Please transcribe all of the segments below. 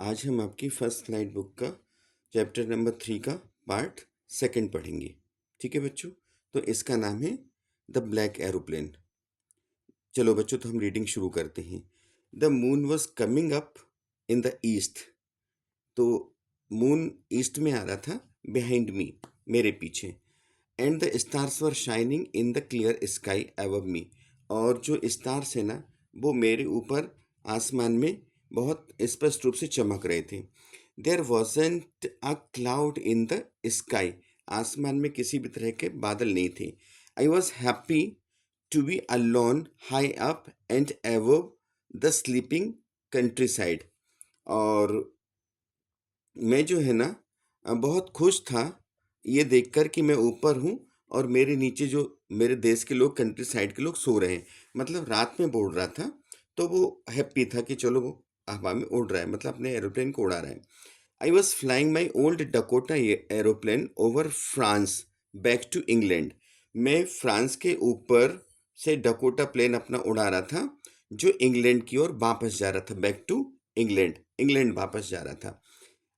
आज हम आपकी फर्स्ट स्लाइड बुक का चैप्टर नंबर 3 का पार्ट सेकंड पढ़ेंगे। ठीक है बच्चों, तो इसका नाम है द ब्लैक एरोप्लेन। चलो बच्चों, तो हम रीडिंग शुरू करते हैं। The moon was coming up in the east. तो मून ईस्ट में आ रहा था, बिहाइंड मी, मेरे पीछे। And the stars were shining in the clear sky above मी। और जो स्टार्स है ना, वो मेरे ऊपर आसमान में बहुत स्पष्ट रूप से चमक रहे थे। There wasn't a cloud in the sky. आसमान में किसी भी तरह के बादल नहीं थे। I was happy to be alone high up and above the sleeping countryside. और मैं जो है ना, बहुत खुश था ये देखकर कि मैं ऊपर हूँ और मेरे नीचे जो मेरे देश के लोग, कंट्री साइड के लोग सो रहे हैं। मतलब रात में बोल रहा था, तो वो हैप्पी था कि चलो वो हवा में उड़ रहा है, मतलब अपने एरोप्लेन को उड़ा रहा है। I was flying my old Dakota aeroplane over France back to England. मैं फ्रांस के ऊपर से डकोटा प्लेन अपना उड़ा रहा था, जो इंग्लैंड की ओर वापस जा रहा था, बैक टू इंग्लैंड, इंग्लैंड वापस जा रहा था।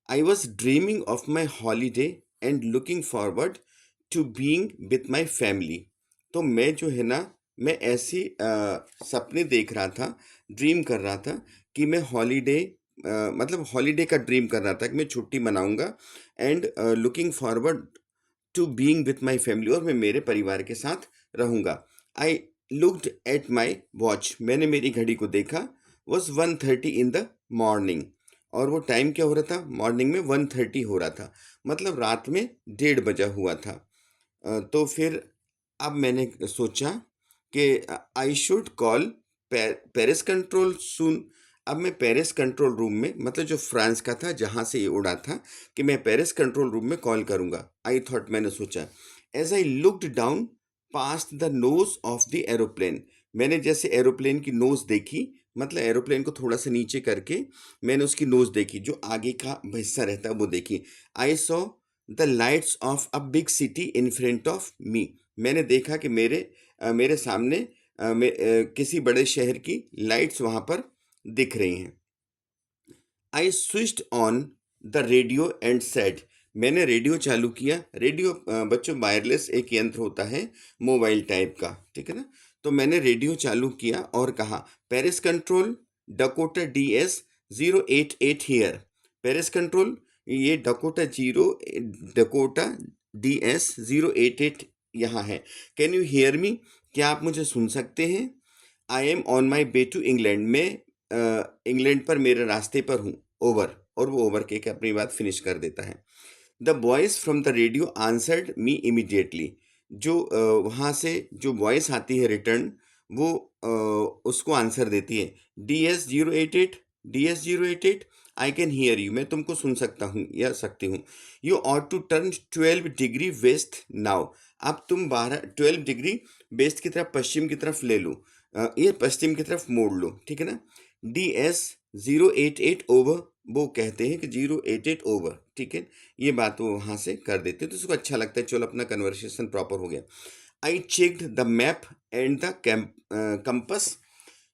I was dreaming of my holiday and looking forward to being with my family। तो मैं जो है ना, मैं ऐसी सपने देख रहा था, ड्रीम कर रहा था कि मैं हॉलीडे, मतलब हॉलीडे का ड्रीम कर रहा था कि मैं छुट्टी मनाऊंगा। And looking forward to being with my family, और मैं मेरे परिवार के साथ रहूंगा। I looked at my watch. मैंने मेरी घड़ी को देखा। Was 1:30 in the morning. और वो टाइम क्या हो रहा था, मॉर्निंग में 1:30 हो रहा था, मतलब रात में 1:30 हुआ था। तो फिर अब मैंने सोचा कि I should call Paris control soon. अब मैं पेरिस कंट्रोल रूम में, मतलब जो फ्रांस का था जहाँ से ये उड़ा था, कि मैं पेरिस कंट्रोल रूम में कॉल करूँगा। आई थॉट, मैंने सोचा। As I looked down past the nose of the aeroplane. मैंने जैसे एरोप्लेन की नोज देखी, मतलब एरोप्लेन को थोड़ा सा नीचे करके मैंने उसकी नोज देखी, जो आगे का हिस्सा रहता है वो देखी। I saw the lights of a big city in front of मी। मैंने देखा कि मेरे सामने किसी बड़े शहर की लाइट्स वहाँ पर दिख रही हैं। I switched on the radio and said. मैंने रेडियो चालू किया। रेडियो बच्चों वायरलेस एक यंत्र होता है, मोबाइल टाइप का, ठीक है ना। तो मैंने रेडियो चालू किया और कहा, Paris control, Dakota DS 088 here. Paris control, ये डकोटा DS 088 यहाँ है। Can you hear me? क्या आप मुझे सुन सकते हैं? I am on my way to England. मैं इंग्लैंड पर मेरे रास्ते पर हूँ। ओवर, और वो ओवर के अपनी बात फिनिश कर देता है। The voice from the radio answered me immediately. जो वहाँ से जो वॉइस आती है रिटर्न, वो उसको आंसर देती है। DS 088, I can hear you. मैं तुमको सुन सकता हूँ या सकती हूँ। You ought to turn 12 degree west now. अब तुम 12 डिग्री वेस्ट की तरफ, पश्चिम की तरफ ले लो। ये पश्चिम की तरफ मोड़ लो, ठीक है ना। DS 088 over. वो कहते हैं कि 088 ओवर, ठीक है। ये बात वो वहाँ से कर देते हैं, तो उसको अच्छा लगता है। चलो, अपना कन्वर्सेशन प्रॉपर हो गया। I checked the map and the compass,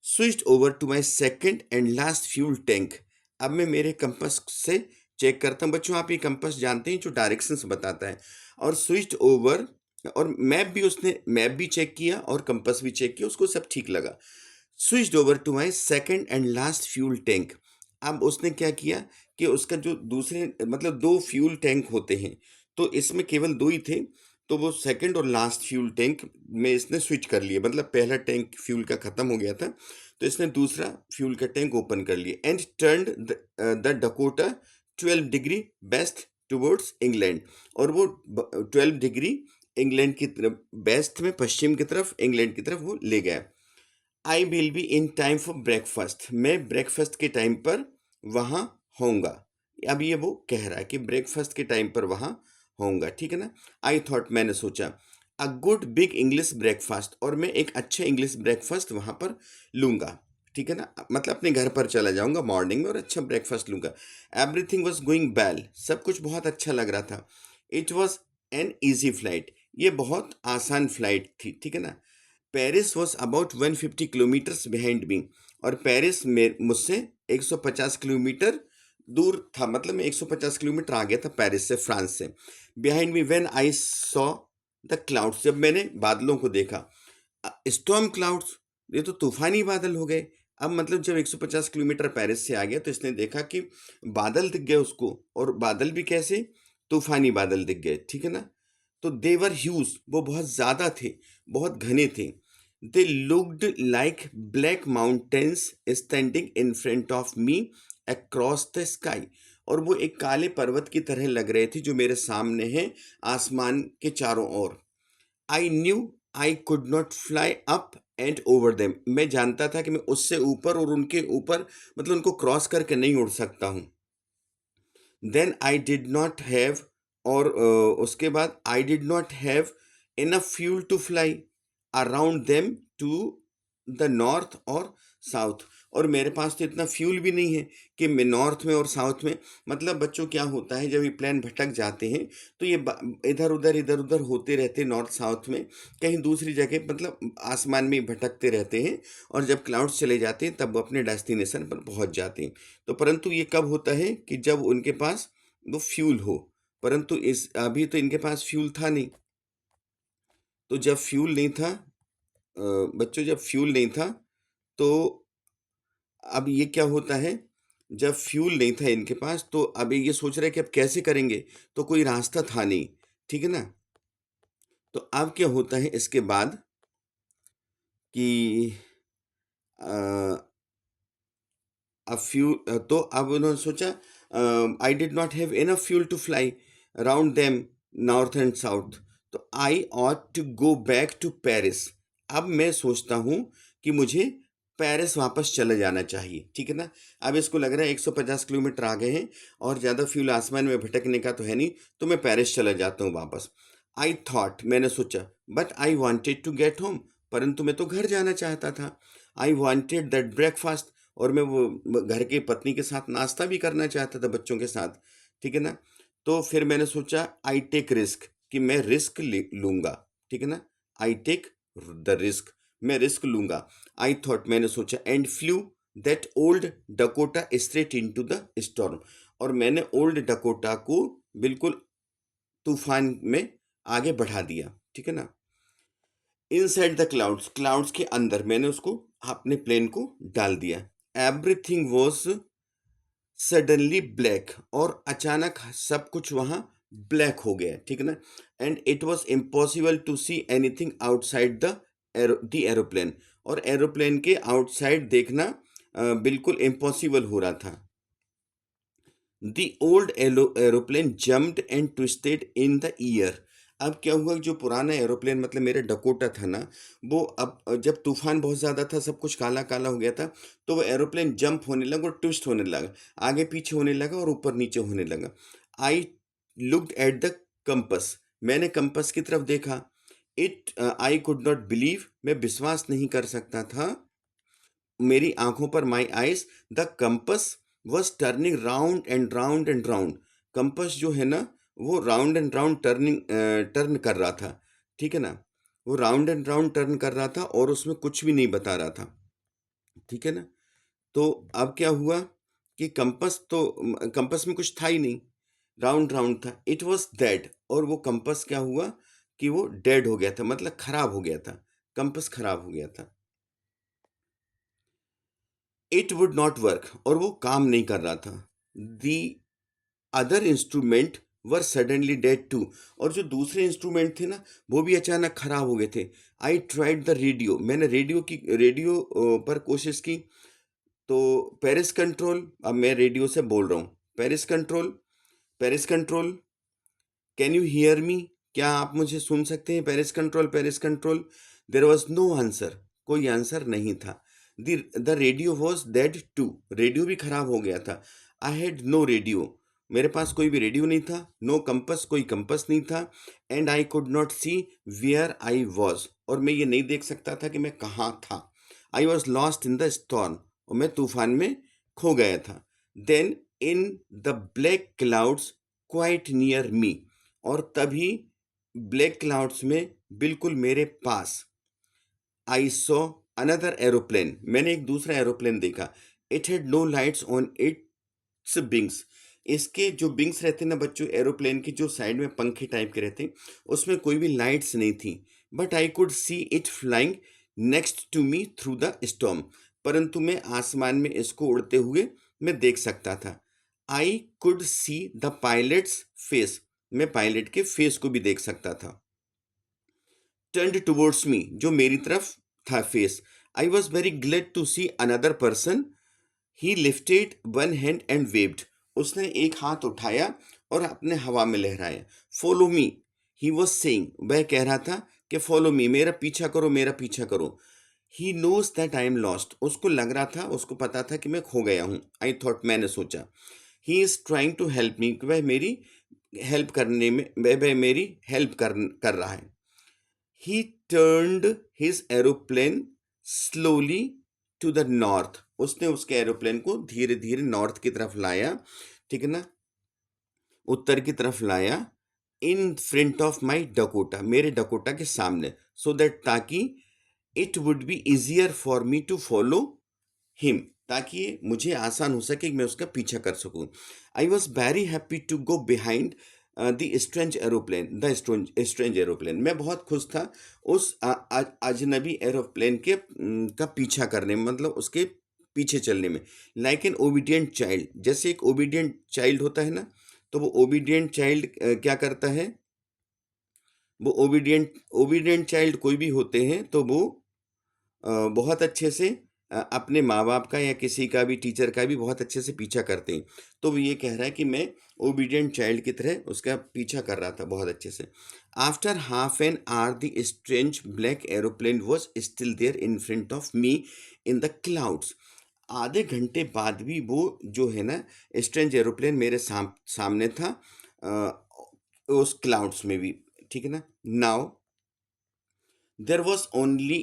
switched over to my second and last fuel tank. अब मैं मेरे कंपस से चेक करता हूँ। बच्चों, आप ये कंपस जानते हैं, जो डायरेक्शंस बताता है। और स्विच्ड ओवर, और मैप भी, उसने मैप भी चेक किया और कंपस भी चेक किया, उसको सब ठीक लगा। Switched over to my second and last fuel tank. अब उसने क्या किया कि उसका जो दूसरे, मतलब 2 फ्यूल टैंक होते हैं, तो इसमें केवल 2 ही थे। तो वो सेकंड और लास्ट फ्यूल टैंक में इसने स्विच कर लिया। मतलब पहला टैंक फ्यूल का ख़त्म हो गया था, तो इसने दूसरा फ्यूल का टैंक ओपन कर लिया। And turned the Dakota 12 degree waste towards England. और वो 12 डिग्री इंग्लैंड की तरफ, वेस्ट में, पश्चिम की तरफ, इंग्लैंड की तरफ वो ले गया। I will be in time for breakfast. मैं ब्रेकफास्ट के टाइम पर वहाँ होऊंगा। अब ये वो कह रहा है कि ब्रेकफास्ट के टाइम पर वहाँ होऊंगा, ठीक है ना। आई थॉट, मैंने सोचा, a good big English breakfast. और मैं एक अच्छा इंग्लिश ब्रेकफास्ट वहाँ पर लूँगा, ठीक है ना। मतलब अपने घर पर चला जाऊँगा मॉर्निंग में और अच्छा ब्रेकफास्ट लूँगा। Everything was going well. सब कुछ बहुत अच्छा लग रहा था। It was an easy flight. ये बहुत आसान फ्लाइट थी, ठीक है ना। Paris was about 150 kilometres behind me. और पेरिस में मुझसे 150 किलोमीटर दूर था, मतलब मैं 150 किलोमीटर आ गया था पेरिस से, फ्रांस से। Behind me when I saw the clouds, जब मैंने बादलों को देखा। स्टॉर्म क्लाउड्स, ये तो तूफानी बादल हो गए। अब मतलब जब 150 किलोमीटर पेरिस से आ गया तो इसने देखा कि बादल दिख गए उसको, और बादल भी कैसे, तूफानी बादल दिख गए, ठीक है ना। तो देवर ह्यूज, वो बहुत ज्यादा थे, बहुत घने थे। They looked like black mountains standing in front of me across the sky, और वो एक काले पर्वत की तरह लग रहे थे जो मेरे सामने हैं, आसमान के चारों ओर। I knew I could not fly up and over them, मैं जानता था कि मैं उससे ऊपर और उनके ऊपर, मतलब उनको क्रॉस करके नहीं उड़ सकता हूँ। Then I did not have, और उसके बाद I did not have enough fuel to fly around them to the north और साउथ, और मेरे पास तो इतना फ्यूल भी नहीं है कि मैं नॉर्थ में और साउथ में, मतलब बच्चों क्या होता है जब ये प्लेन भटक जाते हैं तो ये इधर उधर होते रहते हैं, नॉर्थ साउथ में कहीं दूसरी जगह, मतलब आसमान में ही भटकते रहते हैं, और जब क्लाउड्स चले जाते हैं तब वो अपने डेस्टिनेशन पर पहुंच जाते हैं। तो परंतु ये कब होता है कि जब उनके पास वो फ्यूल हो, परंतु इस अभी तो इनके पास फ्यूल था नहीं। तो जब फ्यूल नहीं था, बच्चों जब फ्यूल नहीं था, तो अब ये क्या होता है, जब फ्यूल नहीं था इनके पास तो अब ये सोच रहे कि अब कैसे करेंगे, तो कोई रास्ता था नहीं, ठीक है ना। तो अब क्या होता है इसके बाद कि तो अब उन्होंने सोचा, I did not have enough fuel to fly around them north and south, तो I ought to go back to Paris. अब मैं सोचता हूँ कि मुझे पेरिस वापस चले जाना चाहिए, ठीक है ना। अब इसको लग रहा है 150 किलोमीटर आ गए हैं और ज़्यादा फ्यूल आसमान में भटकने का तो है नहीं, तो मैं पेरिस चला जाता हूँ वापस। आई थॉट, मैंने सोचा, but I wanted to get home, परंतु मैं तो घर जाना चाहता था। आई वॉन्टेड दैट ब्रेकफास्ट, और मैं वो घर की पत्नी के साथ नाश्ता भी करना चाहता था, बच्चों के साथ, ठीक है ना। तो फिर मैंने सोचा आई टेक रिस्क, कि मैं रिस्क लूंगा, ठीक है ना। आई टेक द रिस्क, मैं रिस्क लूंगा। आई थॉट, मैंने सोचा, and flu that old Dakota straight into the storm, और मैंने ओल्ड डकोटा को बिल्कुल तूफान में आगे बढ़ा दिया, ठीक है ना। इनसाइड द क्लाउड्स, क्लाउड्स के अंदर मैंने उसको, अपने प्लेन को डाल दिया। एवरीथिंग वॉज सडनली ब्लैक, और अचानक सब कुछ वहाँ ब्लैक हो गया, ठीक है ना। And it was impossible to see anything outside the aeroplane, और एरोप्लेन के आउटसाइड देखना बिल्कुल इम्पॉसिबल हो रहा था। The old aeroplane jumped and twisted in the air. अब क्या हुआ, जो पुराना एरोप्लेन मतलब मेरे डकोटा था ना, वो अब जब तूफान बहुत ज़्यादा था, सब कुछ काला काला हो गया था, तो वो एरोप्लेन जंप होने लगा और ट्विस्ट होने लगा, आगे पीछे होने लगा और ऊपर नीचे होने लगा। आई लुक्ड एट द कंपस, मैंने कंपस की तरफ देखा। आई कुड नॉट बिलीव, मैं विश्वास नहीं कर सकता था मेरी आंखों पर, my eyes, the compass was turning round and round and round. Compass जो है ना, वो राउंड एंड राउंड टर्न कर रहा था, ठीक है ना। वो राउंड एंड राउंड टर्न कर रहा था और उसमें कुछ भी नहीं बता रहा था, ठीक है ना। तो अब क्या हुआ कि कंपस में कुछ था ही नहीं, राउंड राउंड था, इट वॉज डेड, और वो कंपस क्या हुआ कि वो डेड हो गया था, मतलब खराब हो गया था, कंपस खराब हो गया था। इट वुड नॉट वर्क, और वो काम नहीं कर रहा था। The other instrument were suddenly dead too, और जो दूसरे इंस्ट्रूमेंट थे ना, वो भी अचानक खराब हो गए थे। आई ट्राइड द रेडियो, मैंने रेडियो पर कोशिश की। तो पेरिस कंट्रोल, अब मैं रेडियो से बोल रहा हूँ, Paris control, Paris control, can you hear me, क्या आप मुझे सुन सकते हैं, Paris control, Paris control. There was no answer, कोई आंसर नहीं था। The radio was dead too, radio भी खराब हो गया था। आई हैड नो रेडियो, मेरे पास कोई भी रेडियो नहीं था। नो कंपस, कोई कंपस नहीं था। And I could not see where I was, और मैं ये नहीं देख सकता था कि मैं कहाँ था। I was lost in the storm, और मैं तूफान में खो गया था। Then in the black clouds quite near me, और तभी ब्लैक क्लाउड्स में बिल्कुल मेरे पास, आई सॉ अनदर एरोप्लेन, मैंने एक दूसरा एरोप्लेन देखा। It had no lights on it its wings. इसके जो विंग्स रहते हैं ना बच्चों, एरोप्लेन के जो साइड में पंखे टाइप के रहते हैं, उसमें कोई भी लाइट्स नहीं थी। But I could see it flying next to me through the storm. परंतु मैं आसमान में इसको उड़ते हुए मैं देख सकता था। I could see the pilots face, मैं पायलट के फेस को भी देख सकता था। टर्न्ड टुवर्ड्स मी, जो मेरी तरफ था face. I was very glad to see another person. He lifted one hand and waved, उसने एक हाथ उठाया और अपने हवा में लहराया। Follow me, he was saying, वह कह रहा था कि फॉलो मी, मेरा पीछा करो, मेरा पीछा करो। He knows that I am lost, उसको लग रहा था, उसको पता था कि मैं खो गया हूँ। आई थॉट, मैंने सोचा। He is trying to help me, वह मेरी हेल्प करने में, वह मेरी हेल्प कर रहा है। He turned his aeroplane slowly to the north, उसने उसके एरोप्लेन को धीरे धीरे नॉर्थ की तरफ लाया, ठीक है ना, उत्तर की तरफ लाया। In front of my Dakota, मेरे डकोटा के सामने, सो दैट, ताकि it would be easier for me to follow him, ताकि मुझे आसान हो सके कि मैं उसका पीछा कर सकूं। I was very happy to go behind the strange aeroplane, the strange aeroplane, मैं बहुत खुश था उस अजनबी एरोप्लेन के का पीछा करने में, मतलब उसके पीछे चलने में। लाइक एन ओबीडियंट चाइल्ड, जैसे एक ओबीडियंट चाइल्ड होता है ना, तो वो ओबीडियंट चाइल्ड क्या करता है, वो ओबीडियंट ओबीडियंट चाइल्ड कोई भी होते हैं तो वो बहुत अच्छे से अपने माँ बाप का या किसी का भी, टीचर का भी बहुत अच्छे से पीछा करते हैं। तो वो ये कह रहा है कि मैं ओबीडियंट चाइल्ड की तरह उसका पीछा कर रहा था बहुत अच्छे से। After half an hour the strange black aeroplane was still there in front of me in the clouds. आधे घंटे बाद भी वो जो है ना स्ट्रेंज एरोप्लेन मेरे सामने था, उस क्लाउड्स में भी, ठीक है ना। Now there was only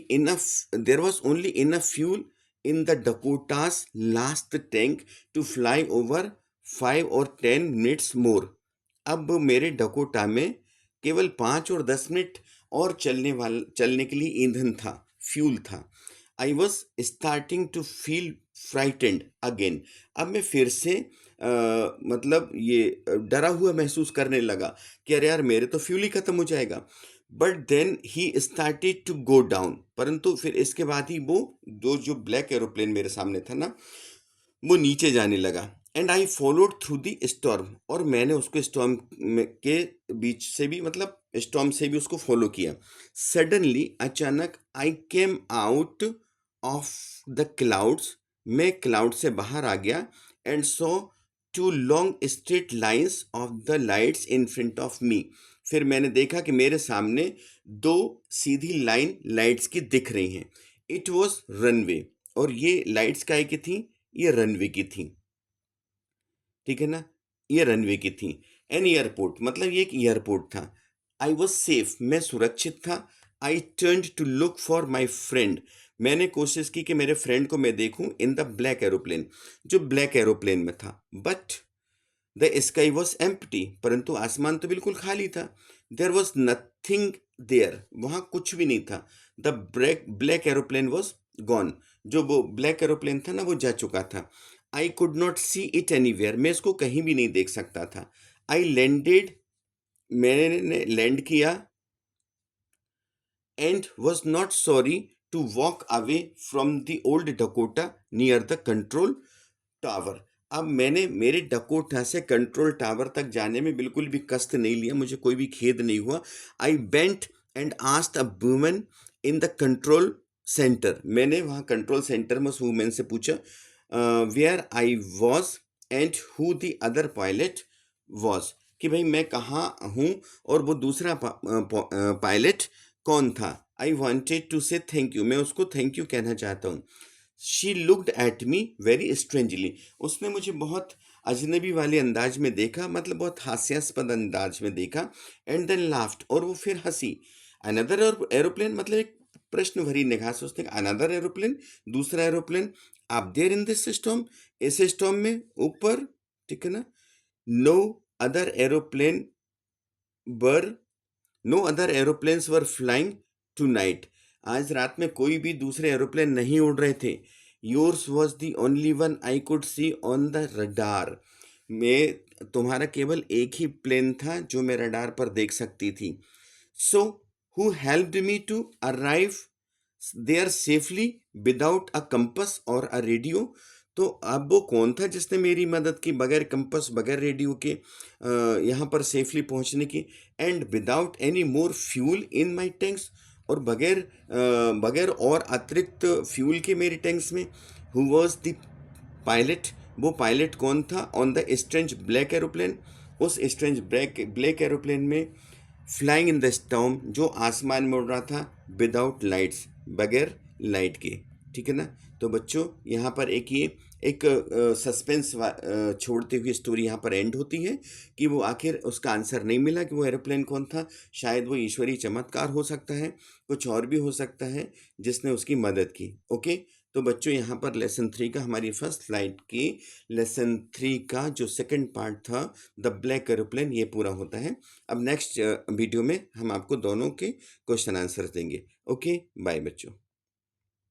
enough fuel in the Dakota's last tank to fly over 5 or 10 minutes more. अब मेरे डकोटा में केवल 5 और 10 मिनट और चलने के लिए ईंधन था, फ्यूल था। I was starting to feel frightened again, अब मैं फिर से मतलब ये डरा हुआ महसूस करने लगा कि अरे यार मेरे तो फ्यूल ही खत्म हो जाएगा। But then he started to go down, परंतु फिर इसके बाद ही वो जो ब्लैक एरोप्लेन मेरे सामने था ना, वो नीचे जाने लगा। And I followed through the storm, और मैंने उसको स्टॉर्म के बीच से भी, मतलब स्टॉर्म से भी उसको फॉलो किया। सडनली, अचानक, I came out of the clouds, मैं क्लाउड से बाहर आ गया। And saw two long straight lines of the lights in front of me, फिर मैंने देखा कि मेरे सामने दो सीधी लाइन लाइट्स की दिख रही हैं। इट वॉज रनवे, और ये लाइट्स काय की थी, ये रनवे की थी, ठीक है ना, ये रनवे की थी। एन एयरपोर्ट, मतलब ये एक एयरपोर्ट था। आई वॉज सेफ, मैं सुरक्षित था। I turned to look for my friend, मैंने कोशिश की कि मेरे फ्रेंड को मैं देखूं इन द ब्लैक एरोप्लेन, जो ब्लैक एरोप्लेन में था। But the sky was empty, परंतु आसमान तो बिल्कुल खाली था। देयर वॉज नथिंग देयर, वहाँ कुछ भी नहीं था। The black aeroplane was gone, जो वो ब्लैक एरोप्लेन था ना, वो जा चुका था। I could not see it anywhere, मैं इसको कहीं भी नहीं देख सकता था। आई लैंडेड, मैंने लैंड किया। And was not sorry to walk away from the old Dakota near the control tower. अब मैंने मेरे डकोटा से कंट्रोल टावर तक जाने में बिल्कुल भी कष्ट नहीं लिया, मुझे कोई भी खेद नहीं हुआ। I bent and asked a woman in the control centre, मैंने वहाँ कंट्रोल सेंटर में उस वुमेन से पूछा where I was and who the other pilot was, कि भाई मैं कहाँ हूँ और वो दूसरा पायलट कौन था। आई वॉन्टेड टू से थैंक यू, मैं उसको थैंक यू कहना चाहता हूँ। She looked at me very strangely, उसने मुझे बहुत अजनबी वाले अंदाज में देखा, मतलब बहुत हास्यास्पद अंदाज में देखा। एंड देन लाफ्ट, और वो फिर हंसी। अनदर एरोप्लेन, मतलब एक प्रश्न भरी निगाह से उसने कहा, अनदर एरोप्लेन, दूसरा एरोप्लेन। आप देयर इन दिस सिस्टम, इस सिस्टम में ऊपर, ठीक है ना। No other aeroplane were no other aeroplanes were flying tonight, आज रात में कोई भी दूसरे एरोप्लेन नहीं उड़ रहे थे। Yours was the only one I could C on the radar, मैं तुम्हारा केवल एक ही प्लेन था जो मैं रडार पर देख सकती थी। So who helped me to arrive there safely without a compass और अ रेडियो। तो अब वो कौन था जिसने मेरी मदद की बगैर कंपस बगैर रेडियो के यहाँ पर सेफली पहुँचने की, and without any more fuel in my tanks, और बगैर और अतिरिक्त फ्यूल के मेरे टैंक्स में। हु वॉज द पायलट, वो पायलट कौन था on the strange black aeroplane, उस स्ट्रेंज ब्लैक एरोप्लेन में, फ्लाइंग इन द स्टॉर्म, जो आसमान में उड़ रहा था, विदाउट लाइट्स, बगैर लाइट के। ठीक है ना। तो बच्चों यहाँ पर एक सस्पेंस छोड़ते हुए स्टोरी यहाँ पर एंड होती है कि वो आखिर उसका आंसर नहीं मिला कि वो एरोप्लेन कौन था। शायद वो ईश्वरीय चमत्कार हो सकता है, कुछ और भी हो सकता है जिसने उसकी मदद की। ओके। तो बच्चों यहाँ पर लेसन 3 का, हमारी फर्स्ट फ्लाइट की लेसन 3 का जो सेकंड पार्ट था, द ब्लैक एरोप्लेन, ये पूरा होता है। अब नेक्स्ट वीडियो में हम आपको दोनों के क्वेश्चन आंसर देंगे। ओके, बाय बच्चों।